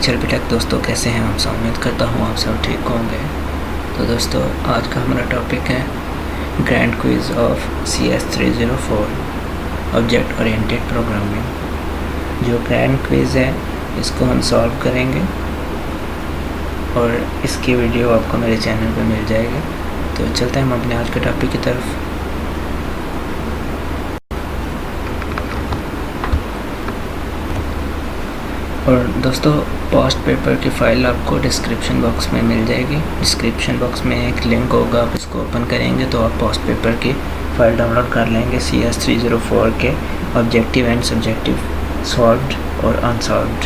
HLP take दोस्तों, कैसे हैं आप सब? उम्मीद करता हूँ आप सब ठीक होंगे। तो दोस्तों, आज का हमारा टॉपिक है grand quiz of CS304 object oriented programming. जो ग्रैंड क्विज़ है इसको हम सॉल्व करेंगे और इसकी वीडियो आपको मेरे चैनल पे मिल जाएगी। तो चलते हैं हम अपने आज के टॉपिक की तरफ। और दोस्तों, पास्ट पेपर की फ़ाइल आपको डिस्क्रिप्शन बॉक्स में मिल जाएगी। डिस्क्रिप्शन बॉक्स में एक लिंक होगा, आप इसको ओपन करेंगे तो आप पास्ट पेपर की फ़ाइल डाउनलोड कर लेंगे। CS304 के ऑब्जेक्टिव एंड सब्जेक्टिव, सॉल्व्ड और अनसॉल्व्ड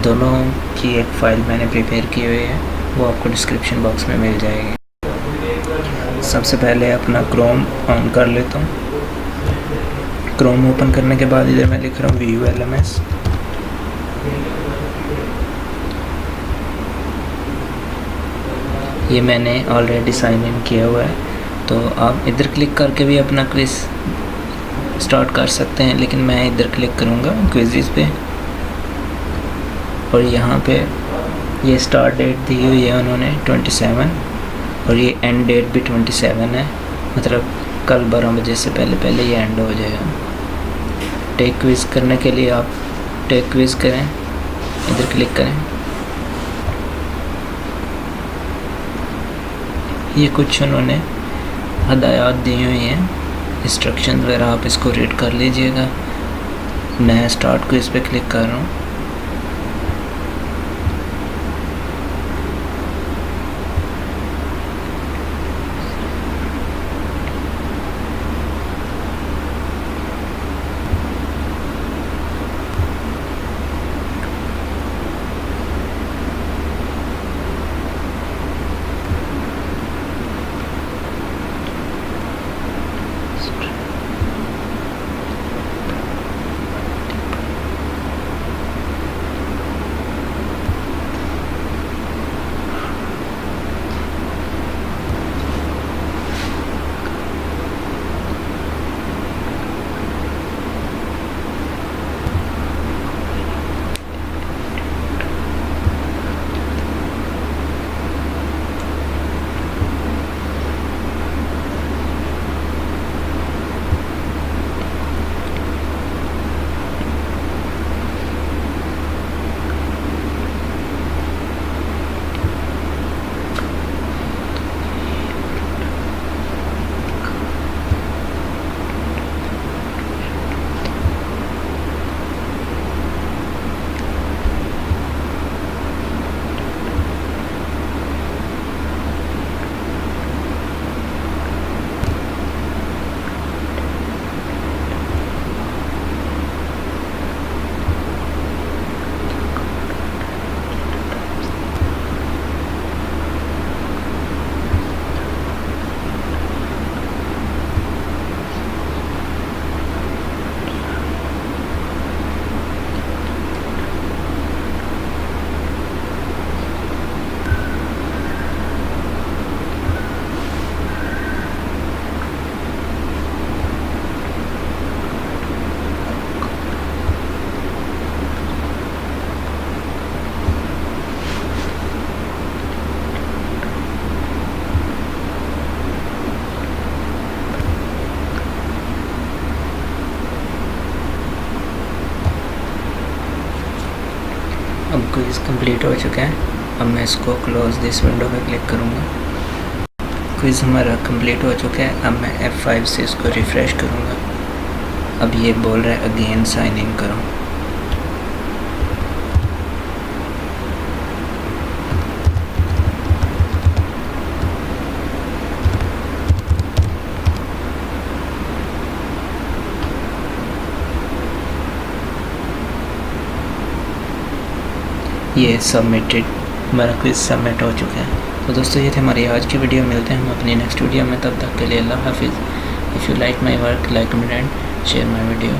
दोनों की एक फ़ाइल मैंने प्रिपेयर की हुई है, वो आपको डिस्क्रिप्शन बॉक्स में मिल जाएगी। सबसे पहले अपना क्रोम ऑन कर लेता हूँ। क्रोम ओपन करने के बाद इधर मैं लिख रहा हूँ VULMS। ये मैंने ऑलरेडी साइन इन किया हुआ है, तो आप इधर क्लिक करके भी अपना क्विज़ स्टार्ट कर सकते हैं, लेकिन मैं इधर क्लिक करूँगा क्विज़ पे। और यहाँ पे ये स्टार्ट डेट दी हुई है उन्होंने 27 और ये एंड डेट भी 27 है, मतलब कल 12 बजे से पहले ये एंड हो जाएगा। टेक क्विज़ करने के लिए आप टेक क्विज़ करें, इधर क्लिक करें। ये कुछ उन्होंने हदायत दी हुई हैं, इंस्ट्रक्शन वगैरह, आप इसको रीड कर लीजिएगा। मैं स्टार्ट क्विज़ पे क्लिक कर रहा हूँ। अब क्विज़ कंप्लीट हो चुका है। अब मैं इसको क्लोज दिस विंडो पे क्लिक करूँगा। क्विज़ हमारा कंप्लीट हो चुका है। अब मैं F5 से इसको रिफ़्रेश करूँगा। अब ये बोल रहा है अगेन साइन इन करो। ये सबमिटेड, हमारा क्विज़ सबमिट हो चुका है। तो दोस्तों, ये थे हमारी आज की वीडियो। मिलते हैं हम अपनी नेक्स्ट वीडियो में, तब तक के लिए अल्लाह हाफिज़। If you like my work, like comment and share my video.